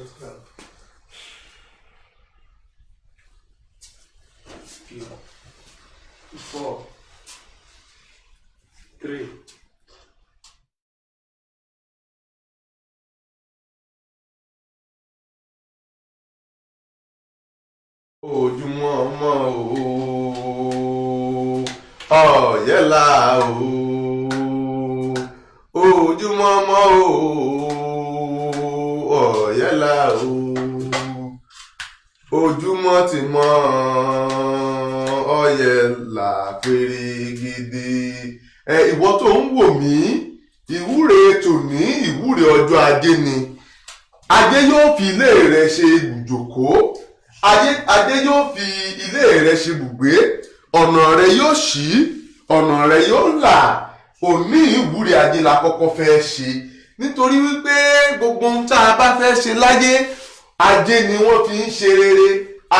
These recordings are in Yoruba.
4, 3. Ojúmọ́ mọ́ o ọ̀yẹ́là o ojúmọ́ mọ́ o ọ̀yẹ́là o ojúmọ́ ti mọ́ ọ̀yẹ́là pérégedé. Ìwọ tó ń wò mí, ìwúre tòní ìwúre ọjọ́ ajé ni. Ajé yóò fi ilé rẹ ṣe ibùjókòó, ajé yóò fi ilé rẹ ṣe ibùgbé, ọ̀nà rẹ yóò ṣí, ọ̀nà rẹ yóò là. Òní ìwúre ajé la kọ́kọ́ fẹ́ ṣe, nítorí wípé gbogbo ohun tá a bá fẹ́ ṣe láyé, ajé ni wọ́n fi ń ṣe rere,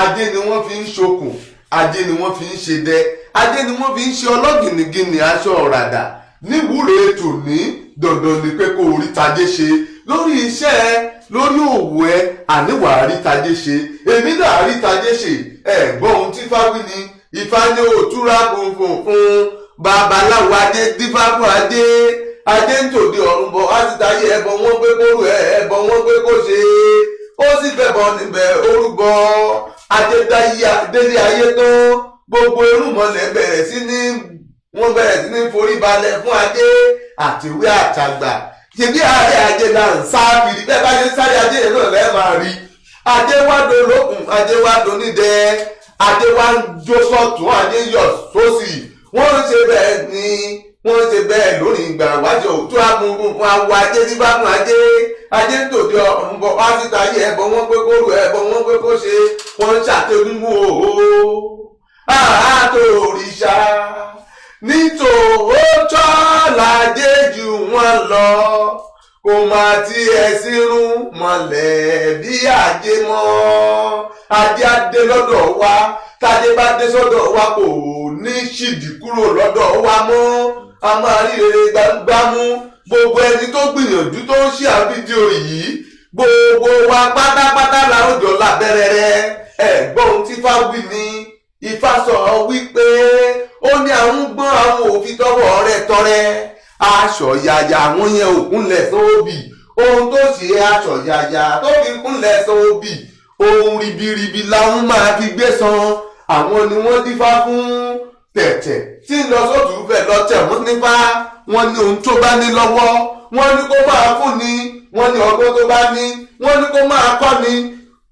ajé ni wọ́n fi ń ṣokùn, ajé ni wọ́n fi ń ṣe dẹ, ajé ni wọ́n fi ń ṣe ọlọ́gìnìgìnì aṣọ ọ̀ràdà. Níwúre tòní dandan ni pé kó orí tajé ṣe lórí iṣẹ́ ẹ, lórí òwò ẹ, àníwà rí tajé ṣe. Èmi náà rí tajé ṣe. Ẹ̀gbọ́n ohun tí fáwí ni Ifá ní òtúrá funfun fún babaláwo ajé dífá fún ajé. Ajé ń tòde ọ̀run bọ̀, á sì táyé ẹbọ wọn pé kó rú ẹbọ wọn pé kó ṣe. Ó sì fẹ̀bọ níbẹ̀ orúbọ. Ajé délé ayé tán, gbogbo irúnmọlẹ̀ bẹ̀rẹ̀ sí ní forí balẹ̀ fún ajé àtiwé àtàgbà. Ṣebí ààrẹ ajé là ń sá kiri, bẹ́ẹ̀ bá ṣe sáré ajé yẹn náà lẹ́ẹ̀ máa rí. Ajé wá dolókun, ajé wá donídẹ, ajé wá ń jó sọ́tún, ajé yọ̀ sósì. Wọ́n ń ṣe bẹ́ẹ̀ ni wọ́n ń ṣe bẹ́ẹ̀ lórí ìgbà wájú òtún amúgún fún awọ ajé ní bá fún ajé. Ajé ń tòde ọ̀run bọ̀, wá síta yẹ ẹbọ wọn pé kó rò ẹbọ wọn pé kó ṣe. Wọ́n ń ṣàtẹ̀gúngún òhó àtòrìṣà nítòótọ́ lajé jù wọ́n lọ, kò má tiẹ̀ sírun mọ̀lẹ́ bí ajé mọ́. Ajé á dé lọ́dọ̀ wa, tájé bá dé sọ́dọ̀ wa kò ní ṣìdí kúrò lọ́dọ̀ wa mọ́. A máa rí rere gbámú. Gbogbo ẹni tó gbìyànjú tó ń ṣe àfídíò yìí, gbogbo wa pátápátá la ó jọ lábẹ́rẹ́rẹ́. Ẹ̀gbọ́n ohun tí Ifá wí ni, Ifá sọ wípé ó ní àwọn gbọ́n àwọn òfin tọwọ́ rẹ̀ tọrẹ. Aṣọ yàyà àwọn yẹn ò kúnlẹ̀ sóbì. Ohun tó ṣe aṣọ yàyà tó fi kúnlẹ̀ sóbì, ohun ribiribi làwọn máa fi gbé san. Àwọn ni wọ́n dífá fún tẹ̀tẹ̀ tí ń lọ sótùú fẹ̀ lọ tẹ̀ wọ́n nífá. Wọ́n ní ohun tó bá ní lọ́wọ́, wọ́n ní kó máa fún ni. Wọ́n ní ọgbọ́n tó bá ní, wọ́n ní kó máa kọ́ ni.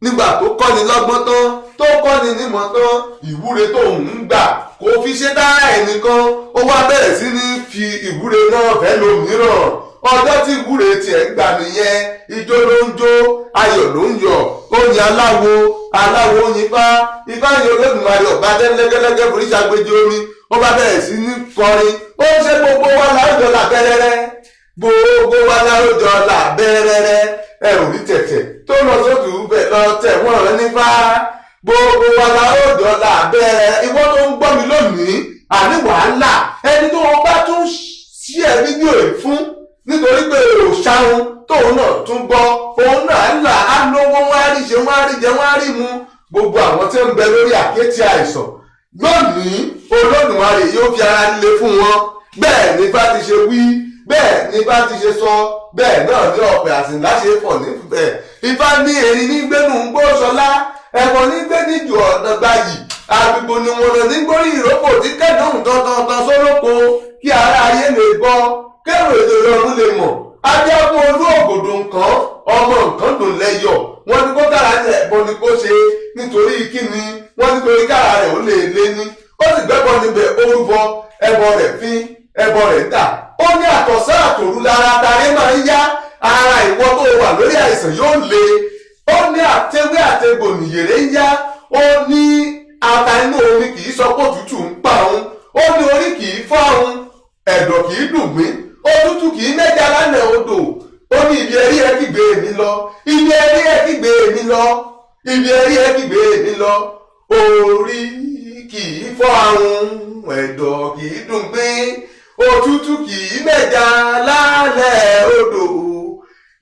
Nígbà tó kọ́ni lọ́gbọ́n tán, tó kọ́ni nímọ̀ tán, ìwúre tó ń gbà kò fi ṣe dára ẹnìkan. Ó wá bẹ̀rẹ̀ sí ní fi ìwúre náà fẹ́ lòmíràn. Ọjọ́ tí ìwúre tiẹ̀ gbà nìyẹn. Ijó ló ń jó, ayọ̀ ló ń yọ̀. Oyin aláwo oyin Ifá. Ifá yin Olódùmarè ọ̀bá lẹ́gẹ́lẹ́gẹ́ foríṣà gbèjì orin. Ó bá bẹ̀rẹ̀ sí ní kọrin. Ó ń ṣe gbogbo wa láwùjọ làbẹ́rẹ́rẹ́. Gbogbo wa láwùjọ làbẹ́rẹ́rẹ́. Ẹ ò rí tẹ̀tẹ̀ tó lọ sótù bẹ̀ lọ tẹ̀ wọ́n nífá. Gbogbo wa láwùjọ làbẹ́rẹ́. Ìwọ tó ń gbọ́ mi lónìí, àní wàhálà ẹni tó wọn bá tún ṣí ẹ fídíò yìí fún, nítorí pé ò ṣáhun tóun náà tún gbọ́, òun náà là á lówó, wọ́n á rí ṣe, wọ́n á rí jẹ, wọ́n á rí mu. Gbogbo àwọn tí ń bẹ lórí àkéte àìsàn lónìí, Olódùmarè yóò fi ara líle fún wọn. Bẹ́ẹ̀ ni bá ti ṣe wí, bẹ́ẹ̀ ni bá ti ṣe sọ, bẹ́ẹ̀ náà ní ọ̀pẹ àsìnlá ṣe pọ̀ nífẹ̀ẹ́. Ifá ní erin ní gbénu gbóṣọlá, ẹ̀fọn ní gbé níjù ọ̀nà gbayì, àgbègbè ni wọn lọ ní gbórí ìrókò tí kẹ́dùn dandan sólóko, kí ara ayé lè gbọ́, kẹ́rù èdè ọ̀run lè mọ̀. Ajá fún olú ògòdò nǹkan, ọmọ nǹkan dùn lẹ́yọ̀. Wọ́n ní kó kára rẹ̀ ẹ̀bọ ni kó ṣe, nítorí kíni, wọ́n nítorí kára rẹ̀ ó lè lé ní. Ó sì gbẹ́bọ níbẹ̀ orúbọ, ẹbọ rẹ̀ fín, ẹbọ rẹ̀ dà. Ó ní àtọ̀sán àtòru lára tarí máa ń yá, ara ìwọ tó wà lórí àìsàn yóò le. Ó ní àtẹwé àtẹgbò nìyèrè ń yá. Ó ní ata inú omi kì í sọ pé òtútù ń pa òun. Ó ní orí kì í fọ́ òun, ẹ̀dọ̀ kì í dùn gbín, òtútù kì í mẹ́ja lánàá odò. Ó ní ibi ẹrí ẹ kígbe mi lọ, ibi ẹrí ẹ kígbe mi lọ, ibi ẹrí ẹ kígbe mi lọ. Orí kì í fọ́ àrùn, ẹ̀dọ̀ kì í dùn gbín, òtútù kì í mẹ́ja lálẹ́ odò.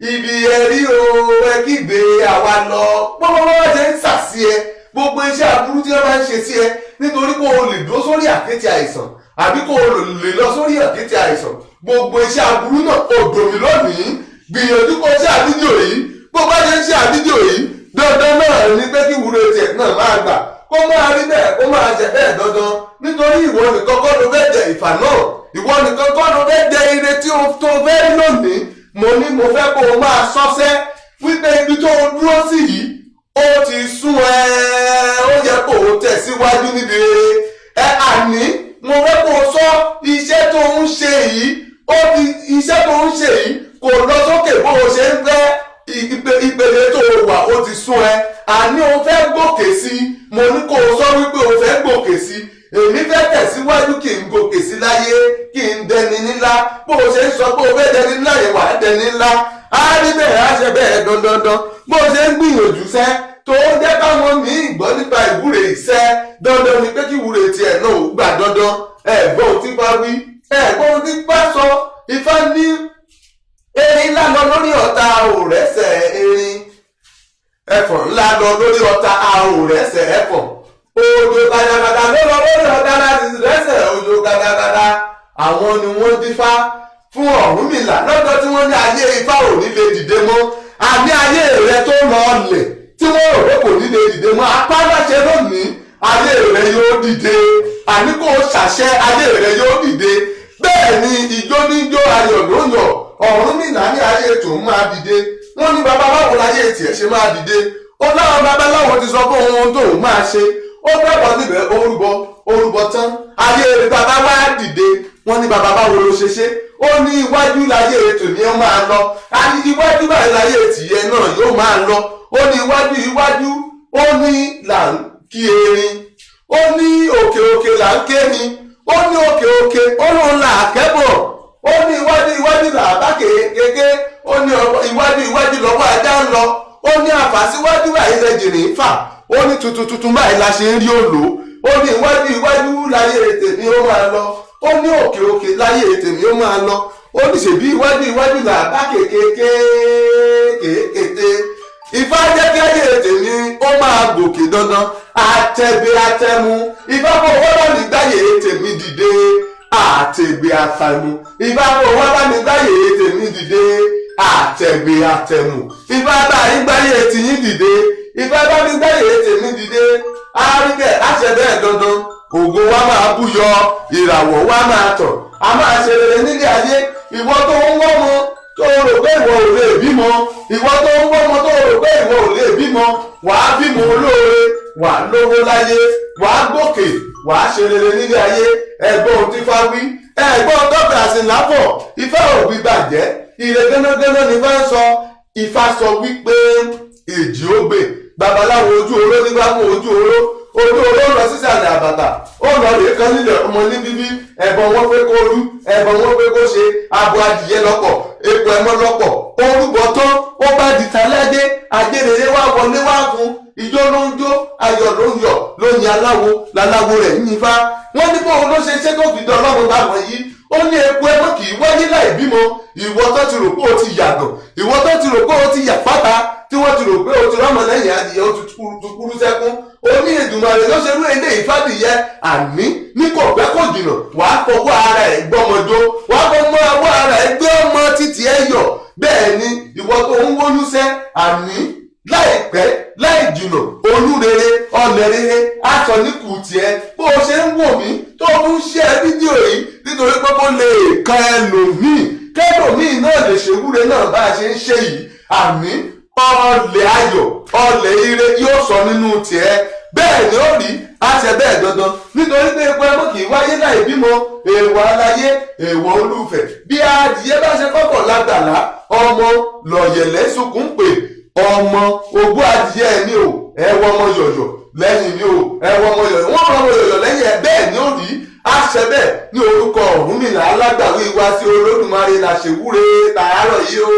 ibi ẹ̀rí o ẹ kígbe àwa lọ gbogbo wọn ṣe ń sàsí ẹ gbogbo iṣẹ́ aburú tí wọ́n máa ń ṣe sí ẹ nítorí kó o lè dúró sórí àkéte àìsàn àbí kó o lè lọ sórí àkéte àìsàn gbogbo iṣẹ́ aburú náà kò dòmí lónìí gbìyànjú kó ṣe àfídíò yìí bó bá ṣe ń ṣe àfídíò yìí dandan náà ni pé kí ìwúre tiẹ̀ náà máa gbà kó máa rí bẹ́ẹ̀ kó máa ṣe bẹ́ẹ̀ dandan nítorí ìwọ nìkan kọ́ ló fẹ́ jẹ ìfà náà ìwọ nìkan kọ́ ló fẹ́ jẹ ire tí o tó fẹ́ rí lónìí mo ní mo fẹ́ kó o máa sọ́sẹ́ wípé ibi tó o dúró sí yìí ó ti sún ẹ ó yẹ kó o tẹ̀síwájú níbi rere ẹ àní mo fẹ́ kó o sọ iṣẹ́ tó ń ṣe yìí iṣẹ́ tó ń ṣe yìí kò lọ sókè bó o ṣe ń fẹ́ ìpele tó o wà ó ti sún ẹ àní o fẹ́ gòkè sí mo ní kó o sọ wípé o fẹ́ gòkè sí èmi fẹ́ tẹ̀síwájú kí n gòkè sí láyé kí n dẹni ńlá bó o ṣe ń sọ pé o fẹ́ dẹni ńlá yẹn wà á dẹni ńlá á rí bẹ́ẹ̀ á ṣe bẹ́ẹ̀ dandandan bó o ṣe ń gbìyànjú sẹ́ tó ń jẹ́ káwọn míì gbọ́ nípa ìwúre ìṣẹ́ dandan ni pé kí ìwúre tiẹ̀ náà ó gbà dandan ẹ̀gbọ́n tí bá wí ẹ̀gbọ́n tí bá sọ Ifá ní erin ńlá lọ lórí ọ̀tá òrẹ́sẹ̀ erin ẹ̀fọ̀n ńlá lọ lórí ọ̀tá òrẹ́sẹ̀ ẹ̀fọ̀n òjò gàdàgàdà ló lọ lórí ọ̀tá láti rẹ́sẹ̀ òjò gàdàgàdà àwọn ni wọ́n dífá fún Ọ̀rúnmìlà lọ́jọ́ tí wọ́n ní ayé Ifá ò ní lè dìde mọ́ àní ayé rẹ tó lọ ọlẹ̀ tí wọ́n rò pé kò ní lè dìde mọ́ apá láṣẹ lónìí ayé rẹ yóò dìde àní kò ṣàṣẹ ayé rẹ yóò dìde bẹ́ẹ̀ ni ijó níjó ayọ̀ ló yọ̀ Ọ̀rúnmìlà ní ayé tòun máa dìde wọ́n ní babaláwo láyé tiẹ̀ ṣe máa dìde ó láwọn babaláwo ti sọ fún ohun tóun máa ṣe ó gbẹ́bọ̀ níbẹ̀ orúbọ tán ayé rẹ bàbá wá dìde wọ́n ní babaláwo ló ṣe ṣe ó ní iwájú láyé ètò ni ó máa lọ àní iwájú báyìí láyé tìyẹ náà yóò máa lọ ó ní iwájú ó ní là ń kí erin ó ní òkè là ń kérin ó ní òkè ó lóun là kẹ́bọ̀ ó ní iwájú là bá kékeré ó ní iwájú lọ́wọ́ ajá ń lọ ó ní àfàsíwájú báyìí lẹ jìnnì fà ó ní tuntun báyìí la ṣe ń rí òlò ó ní iwájú láyé tèmi ó máa lọ ó ní òkè láyé tèmi ó máa lọ ó ní ṣèbí iwájú là bá kékeré Ifá jẹ́ kí ayé tèmi ó máa gòkè dandan àtẹ̀gbẹ́ àtẹ̀mú Ifá kò wọ́n ní gbáyé tèmi dìde àtẹ̀gbẹ́ àtẹ̀mú Ifá kò wọ́n ní gbáyé tèmi dìde àtẹ̀gbẹ́ àtẹ̀mú Ifá bá yín gbáyé tìyín dìde Ifá bá mi gbáyé tèmi dìde àríkẹ́ àṣẹ bẹ́ẹ̀ dandan ògo wa máa búyọ ìràwọ̀ wa máa tọ̀ a máa ṣe rere nílé ayé ìwọ tó ń wọ́n mọ́ tó rò pé ìwọ ò lè bímọ ìwọ tó ń wọ́mọ tó rò pé ìwọ ò lè bímọ wàá bímọ olóore wàá lówó láyé wàá gòkè wàá ṣe rere nílé ayé ẹ̀gbọ́n tí Ifá wí ẹ̀gbọ́n tọ́ka sí lápọ̀ Ifá òbí bàjẹ́ ire gánagánà ní bá ń sọ Ifá sọ wípé èjì ó gbè babaláwo ojú oró nígbà mú ojú oró lọ sísàlẹ̀ àbàtà ó lọ rèé kan nílẹ̀ ọmọ ní bíbí ẹ̀bọ̀n wọn pé kó rú ẹ̀bọ̀n wọn pé kó ṣe abo adìyẹ lọ́pọ̀ epo ẹmọ lọ́pọ̀ orúbọ tán ó bá di talẹ́dé ajérèrè wá wọlé wá fún ijó ló ń jó ayọ̀ ló ń yọ̀ ló ń yin aláwo láláwo rẹ̀ ń yin Ifá wọ́n ní bóun ló ṣe ṣé tó fi dán ọlọ́run báwọn yìí ó ní epo ẹmọ kì í wáyé láì bímọ ìwọ tó ti rò pé o ti yàgàn ìwọ tó ti rò pé o ti yà pátá tí wọ́n ti rò pé o ti rọ́mọ lẹ́yìn adìyẹ o ti kúrú sẹ́kún ó ní Èdùmàrè ló ṣerú èdè ìfádìyẹ àní ní kò pẹ́ kò jìnnà wàá fọwọ́ ara ẹ̀ gbọ́mọjó wàá fọwọ́ ara ẹ̀ gbé ọmọ títí ẹ̀ yọ̀ bẹ́ẹ̀ ni ìwọ tó ń wóyún sẹ́ àní láìpẹ́ láì jìnnà olúrere ọlẹ́rere aṣọ níkù tiẹ̀ bó o ṣe ń wò mí tó ń ṣe fídíò yìí nítorí pé kó lè kan ẹlòmíì kẹlòmíì náà lè ṣèwúre náà bá a ṣe ń ṣe yìí àní ọlẹ̀ ayọ̀ ọlẹ̀ ire yóò sọ nínú tiẹ̀ bẹ́ẹ̀ ni ó rí àṣẹ bẹ́ẹ̀ dandan nítorí pé epo ẹmọ kì í wáyé láì bímọ èèwọ̀ aláyé èèwọ̀ olúfẹ̀ bí adìyẹ bá ṣe kọ́kọ́ lágbàlá ọmọ lọ̀yẹ̀lẹ̀ sunkún pè ọmọ ogún adìyẹ ni o ẹwọ ọmọ yọ̀yọ̀ lẹ́yìn ni o ẹwọ ọmọ yọ̀yọ̀ wọ́n ọmọ yọ̀yọ̀ lẹ́yìn ẹ bẹ́ẹ̀ ni ó rí àṣẹ bẹ́ẹ̀ ní orúkọ Ọ̀rúnmìlà alágbàwí wá sí Olódùmarè làṣẹwúre tààrọ̀ yìí o.